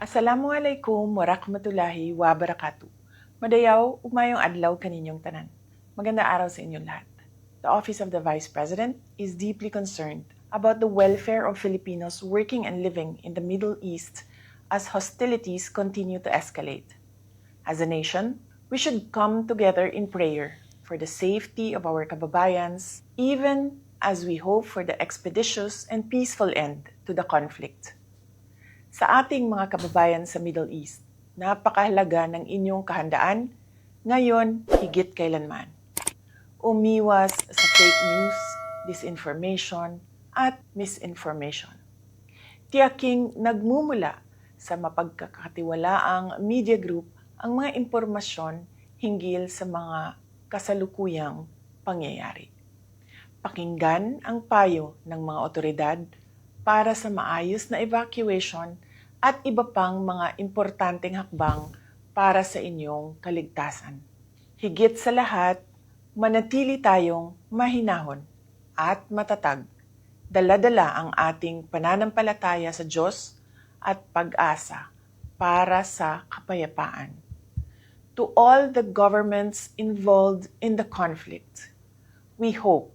Assalamualaikum warahmatullahi wabarakatuh. Madayaw, umayong adlaw kaninyong tanan. Magandang araw sa inyong lahat. The Office of the Vice President is deeply concerned about the welfare of Filipinos working and living in the Middle East as hostilities continue to escalate. As a nation, we should come together in prayer for the safety of our kababayans, even as we hope for the expeditious and peaceful end to the conflict. Sa ating mga kababayan sa Middle East, napakahalaga ng inyong kahandaan ngayon higit kailanman. Umiwas sa fake news, disinformation, at misinformation. Tiyaking nagmumula sa mapagkakatiwalaang media group ang mga impormasyon hinggil sa mga kasalukuyang pangyayari. Pakinggan ang payo ng mga otoridad para sa maayos na evacuation at iba pang mga importanteng hakbang para sa inyong kaligtasan. Higit sa lahat, manatili tayong mahinahon at matatag. Dala-dala ang ating pananampalataya sa Diyos at pag-asa para sa kapayapaan. To all the governments involved in the conflict, we hope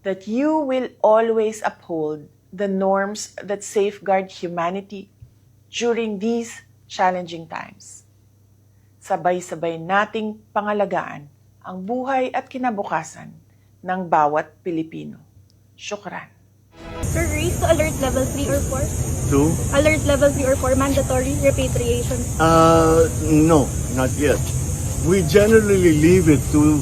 that you will always uphold the norms that safeguard humanity during these challenging times. Sabay-sabay nating pangalagaan ang buhay at kinabukasan ng bawat Pilipino. Syukran. Sir, raise to alert level 3 or 4? To? Alert level 3 or 4, mandatory repatriation. No, not yet. We generally leave it to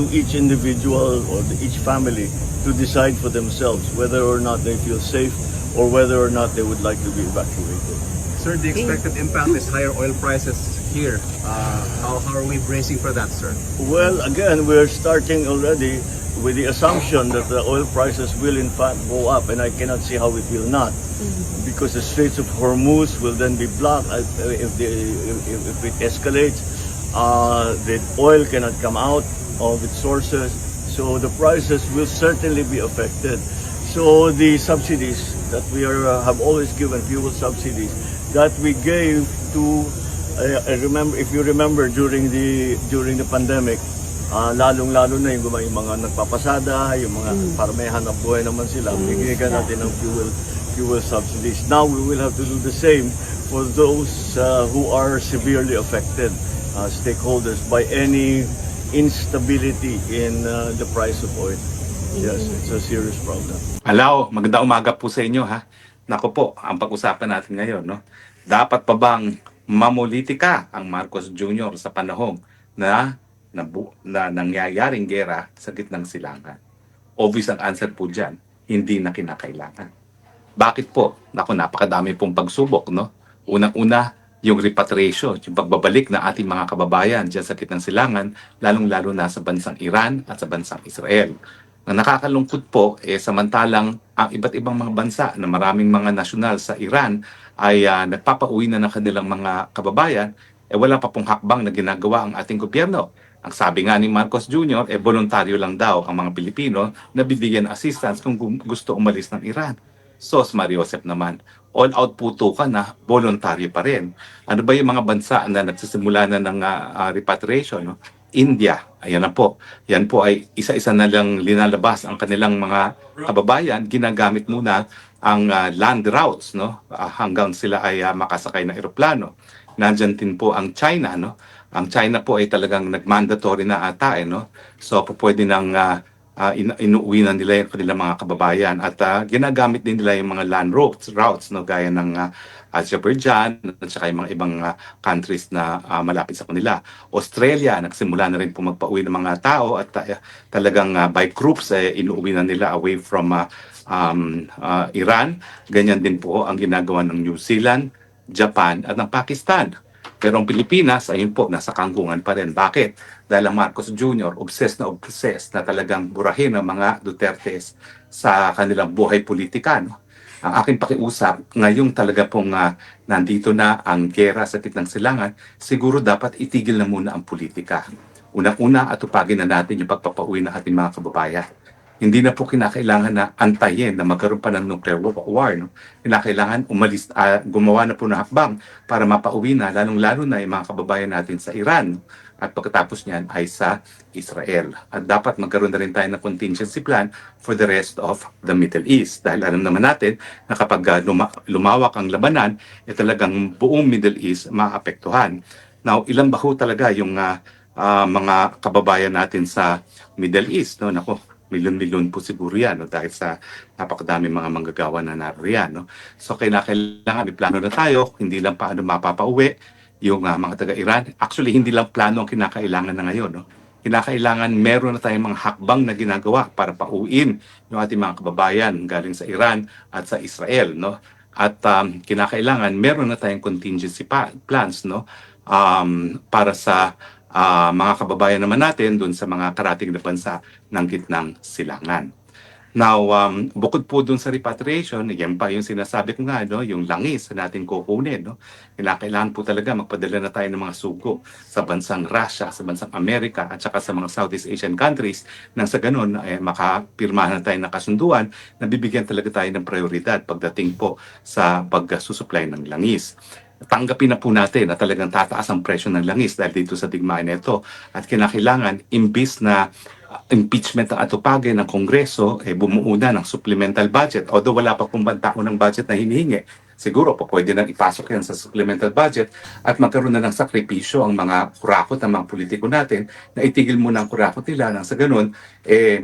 each individual or each family to decide for themselves whether or not they feel safe or whether or not they would like to be evacuated. Sir, the expected impact is higher oil prices here. How are we bracing for that, sir? Well, again, we're starting already with the assumption that the oil prices will in fact go up, and I cannot see how it will not, because the Straits of Hormuz will then be blocked if it escalates. The oil cannot come out of its sources, so the prices will certainly be affected. So the subsidies that we have always given, fuel subsidies, that we gave to, I remember, if you remember during the pandemic, lalong-lalo na yung mga nagpapasada, yung mga parmehan na buhay naman sila, bigyan natin ng fuel subsidies. Now we will have to do the same for those who are severely affected, stakeholders, by any instability in the price of oil. Yes, it's a serious problem. Hello, magandang umaga po sa inyo ha. Nako po, ang pag-usapan natin ngayon, no? Dapat pa bang mamulitika ang Marcos Jr. sa panahon na nangyayaring gera sa gitnang silangan? Obvious ang answer po dyan, hindi na kinakailangan. Bakit po? Nako, napakadami pong pagsubok, no? Unang-una, yung repatriation, yung pagbabalik ng ating mga kababayan dyan sa gitnang silangan, lalong-lalo na sa bansang Iran at sa bansang Israel. Ang nakakalungkot po, samantalang ang iba't ibang mga bansa na maraming mga nasyonal sa Iran ay nagpapauwi na ng kanilang mga kababayan, wala pa pong hakbang na ginagawa ang ating gobyerno. Ang sabi nga ni Marcos Jr., voluntaryo lang daw ang mga Pilipino na bibigyan assistance kung gusto umalis ng Iran. Sos Mariosep naman, all-out putukan na voluntaryo pa rin. Ano ba yung mga bansa na nagsisimula na ng repatriation? No? India, ayan na po. Yan po ay isa-isa na lang linalabas ang kanilang mga kababayan. Ginagamit muna ang land routes, no? Hanggang sila ay makasakay ng eroplano. Nandyan din po ang China, no? Ang China po ay talagang nag-mandatory na ata, no? So po pwede nang inuwi na nila yung kanilang mga kababayan at ginagamit din nila yung mga land routes, no? Gaya ng Azerbaijan at saka yung mga ibang countries na malapit sa kanila. Australia, nagsimula na rin po magpauwi ng mga tao at talagang by groups inuwi na nila away from Iran. Ganyan din po ang ginagawa ng New Zealand, Japan at ng Pakistan. Pero ang Pilipinas, ayun po, nasa kangkungan pa rin. Bakit? Dahil ang Marcos Jr. obsessed na talagang burahin ang mga Dutertes sa kanilang buhay politika. No? Ang aking pakiusap, ngayong talaga pong nandito na ang gera sa gitnang silangan, siguro dapat itigil na muna ang politika. Unang-una, atupagin na natin yung pagpapauwi ng ating mga kababayan. hindi na po kinakailangan na antayin na magkaroon pa ng nuclear war. No? Kinakailangan gumawa na po ng hakbang para mapauwi na, lalong-lalo na yung mga kababayan natin sa Iran. At pagkatapos niyan ay sa Israel. At dapat magkaroon na rin tayo ng contingency plan for the rest of the Middle East. Dahil alam naman natin na kapag lumawak ang labanan, talagang buong Middle East maapektuhan. Now, ilan ba ho talaga yung mga kababayan natin sa Middle East? No? Nako, milyon-milyon po siguro yan, no? Dahil sa napakadami mga manggagawa na naririyan. No? So, kailangan may plano na tayo, hindi lang paano mapapauwi yung mga taga-Iran. Actually, hindi lang plano ang kinakailangan na ngayon. No? Kinakailangan meron na tayong mga hakbang na ginagawa para pauwiin yung ating mga kababayan galing sa Iran at sa Israel. No? At kinakailangan meron na tayong contingency plans, no? Para sa mga kababayan naman natin doon sa mga karating na bansa ng gitnang silangan. Now, bukod po dun sa repatriation, yan pa yung sinasabi ko nga, no, yung langis na natin kukunin. No? Kailangan po talaga magpadala na tayo ng mga sugo sa bansang Russia, sa bansang Amerika, at saka sa mga Southeast Asian countries nang sa ganun makapirmahan na tayo ng kasunduan na bibigyan talaga tayo ng prioridad pagdating po sa pagsusupply ng langis. Tanggapin na po natin na talagang tataas ang presyo ng langis dahil dito sa digmaan nito at kinakailangan imbis na impeachment ang atupagin ng Kongreso, bumuo na ng supplemental budget. Although wala pa pong bantao ng budget na hinihingi, siguro po pwede nang ipasok yan sa supplemental budget at magkaroon na ng sakripisyo ang mga kurakot ng mga politiko natin na itigil muna ang kurakot nila nang sa ganun,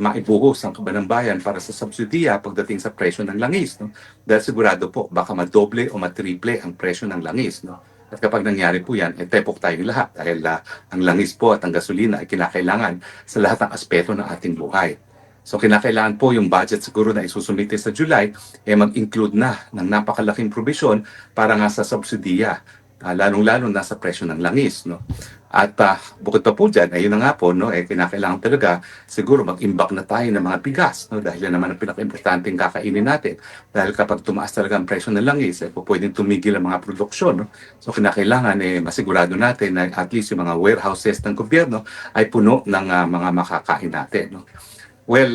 maibuhos ang kaban ng bayan para sa subsidiya pagdating sa presyo ng langis. No? Dahil sigurado po, baka madoble o matriple ang presyo ng langis. No? At kapag nangyari po yan, tepok tayong lahat dahil ang langis po at ang gasolina ay kinakailangan sa lahat ng aspeto ng ating buhay. So kinakailangan po yung budget siguro na isusumite sa July mag-include na ng napakalaking provision para nga sa subsidiya, lalong-lalo na sa presyo ng langis. No? At bukod pa po dyan, ayun na nga po, no, kinakailangan talaga siguro mag-imbak na tayo ng mga bigas. No? Dahil yan naman ang pinaka-importanting kakainin natin. Dahil kapag tumaas talaga ang presyo ng langis, pwedeng tumigil ang mga produksyon. No? So kinakailangan masigurado natin na at least yung mga warehouses ng gobyerno ay puno ng mga makakain natin. No? Well,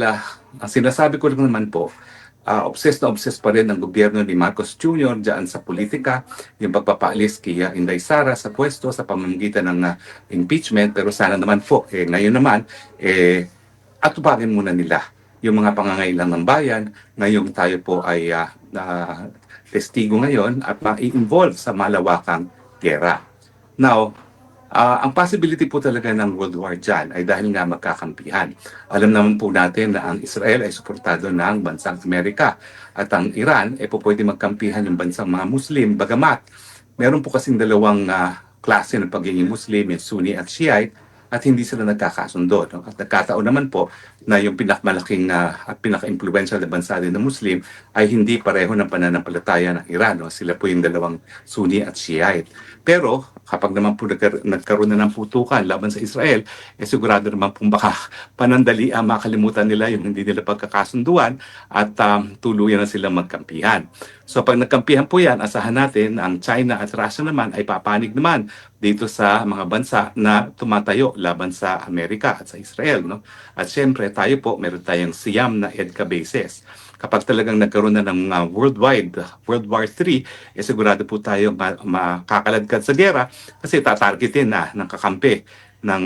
ang sinasabi ko lang naman po, obsessed na obsessed pa rin ang gobyerno ni Marcos Jr. dyan sa politika, yung pagpapaalis kay Inday Sara sa pwesto sa pamamagitan ng impeachment. Pero sana naman po, ngayon naman, atupagin muna nila yung mga pangangailangan ng bayan. Ngayon tayo po ay testigo ngayon at ma-involve sa malawakang gera. Now, ang possibility po talaga ng World War dyan ay dahil nga magkakampihan. Alam naman po natin na ang Israel ay suportado ng bansang Amerika at ang Iran ay po pwede magkampihan ng bansang mga Muslim. Bagamat, meron po kasing dalawang klase ng pagiging Muslim, yung Sunni at Shiite, at hindi sila nagkakasundo. No? At nagkataon naman po na yung pinakamalaking at pinaka-influential na bansa din ng Muslim ay hindi pareho ng pananampalataya ng Iran. No? Sila po yung dalawang Sunni at Shiite. Pero kapag naman po nagkaroon na ng putukan laban sa Israel, sigurado naman po baka panandali makalimutan nila yung hindi nila pagkakasunduan at tuluyan na silang magkampihan. So pag nagkampihan po yan, asahan natin ang China at Russia naman ay papanig naman dito sa mga bansa na tumatayo laban sa Amerika at sa Israel. No? At syempre tayo po, meron tayong siyam na EDCA bases. Kapag talagang nagkaroon na ng World War III, sigurado po tayo makakaladkad sa gera kasi tatargetin na ng kakampi ng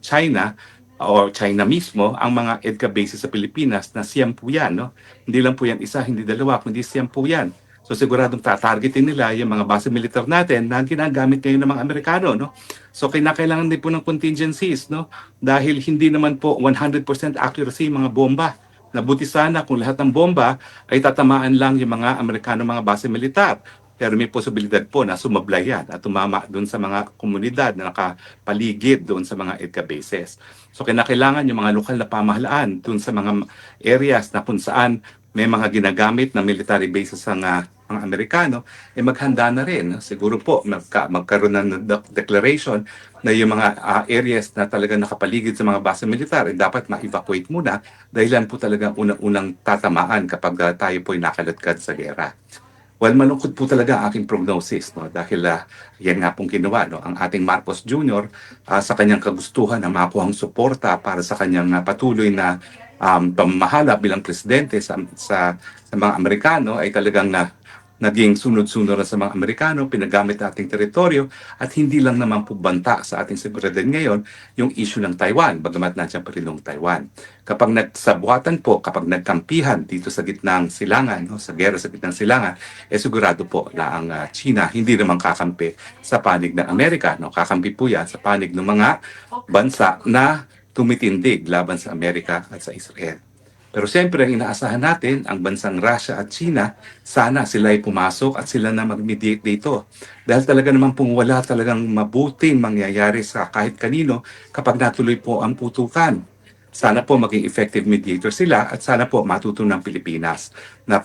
China o China mismo ang mga EDCA bases sa Pilipinas na siyam po yan. No? Hindi lang po yan isa, hindi dalawa, kundi siyam po yan. So siguradong tatargetin nila yung mga base militar natin na ginagamit ngayon ng mga Amerikano. No? So kinakailangan din po ng contingencies, no? Dahil hindi naman po 100% accuracy mga bomba. Nabuti sana kung lahat ng bomba ay tatamaan lang yung mga Amerikano mga base militar. Pero may posibilidad po na sumablay yan at tumama doon sa mga komunidad na nakapaligid doon sa mga EDCA bases. So kinakailangan yung mga lokal na pamahalaan doon sa mga areas na kung saan may mga ginagamit na military bases ang mga Amerikano, maghanda na rin. Siguro po magkaroon ng declaration na yung mga areas na talagang nakapaligid sa mga base militar dapat ma-evacuate muna dahil yan po talagang unang-unang tatamaan kapag tayo po ay nakaladkad sa gera. Well, malungkot po talaga ang aking prognosis, no? Dahil yan nga pong ginawa, no? Ang ating Marcos Jr. Sa kanyang kagustuhan na makuhang suporta para sa kanyang patuloy na pamamahala bilang presidente sa mga Amerikano ay talagang naging sunod-sunod na sa mga Amerikano, pinagamit ating teritoryo at hindi lang naman po banta sa ating seguridad ngayon yung issue ng Taiwan, bagamat nandiyan pa rin yung Taiwan. Kapag nagsabuatan po, kapag nagkampihan dito sa gitnang silangan, no, sa gera sa gitnang silangan, sigurado po na ang China hindi naman kakampi sa panig ng Amerika. No? Kakampi po yan sa panig ng mga bansa na tumitindig laban sa Amerika at sa Israel. Pero siyempre, ang inaasahan natin, ang bansang Russia at China, sana sila ay pumasok at sila na mag-mediate dito. Dahil talaga naman pong wala talagang mabuting mangyayari sa kahit kanino kapag natuloy po ang putukan. Sana po maging effective mediator sila at sana po matutunan ng Pilipinas na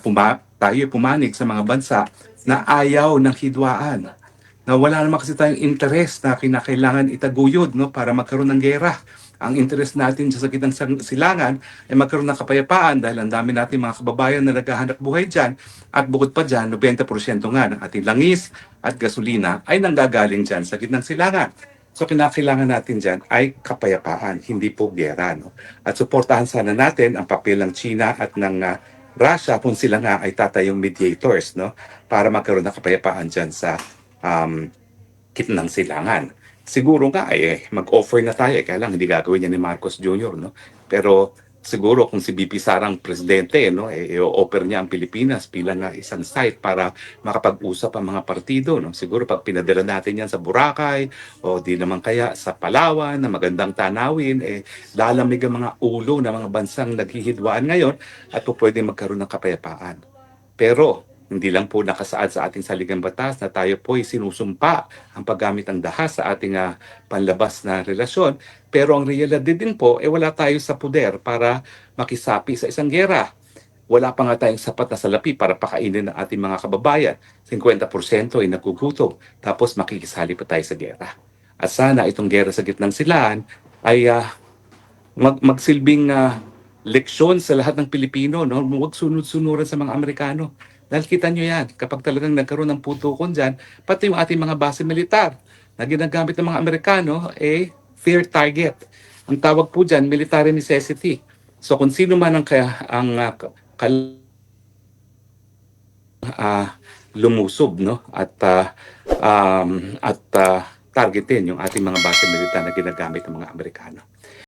tayo pumanig sa mga bansa na ayaw ng hidwaan. Na wala naman kasi tayong interest na kinakailangan itaguyod, no, para magkaroon ng gera. Ang interest natin sa sakit ng silangan ay magkaroon ng kapayapaan dahil ang dami natin mga kababayan na naghahanap buhay dyan. At bukod pa dyan, 90% nga ng ating langis at gasolina ay nanggagaling dyan sa gitnang silangan. So kinakailangan natin dyan ay kapayapaan, hindi po gera. No? At suportahan sana natin ang papel ng China at ng Russia kung sila nga ay tatayong mediators, no? Para magkaroon ng kapayapaan dyan sa gitnang silangan. Siguro nga mag-offer na tayo, kaya lang hindi gagawin niya ni Marcos Jr., no? Pero siguro kung si BP Sarang presidente, no, i-offer niya ang Pilipinas bilang isang site para makapag-usap ang mga partido, no? Siguro pag pinadala natin yan sa Boracay o di naman kaya sa Palawan na magandang tanawin, lalamig ang mga ulo ng mga bansang naghihidwaan ngayon at po pwede magkaroon ng kapayapaan. Pero hindi lang po nakasaad sa ating saligang batas na tayo po ay sinusumpa ang paggamit ng dahas sa ating panlabas na relasyon. Pero ang realidad din po, wala tayo sa puder para makisapi sa isang gera. Wala pa nga tayong sapat na salapi para pakainin ng ating mga kababayan. 50% ay nagugutom. Tapos makikisali pa tayo sa gera. At sana itong gera sa gitnang silaan ay magsilbing leksyon sa lahat ng Pilipino, no? Huwag sunod-sunuran sa mga Amerikano. Dahil kita nyo yan, kapag talagang nagkaroon ng putukon dyan, pati yung ating mga base militar na ginagamit ng mga Amerikano, fair target. Ang tawag po dyan, military necessity. So kung sino man lumusob, no? At targetin yung ating mga base militar na ginagamit ng mga Amerikano.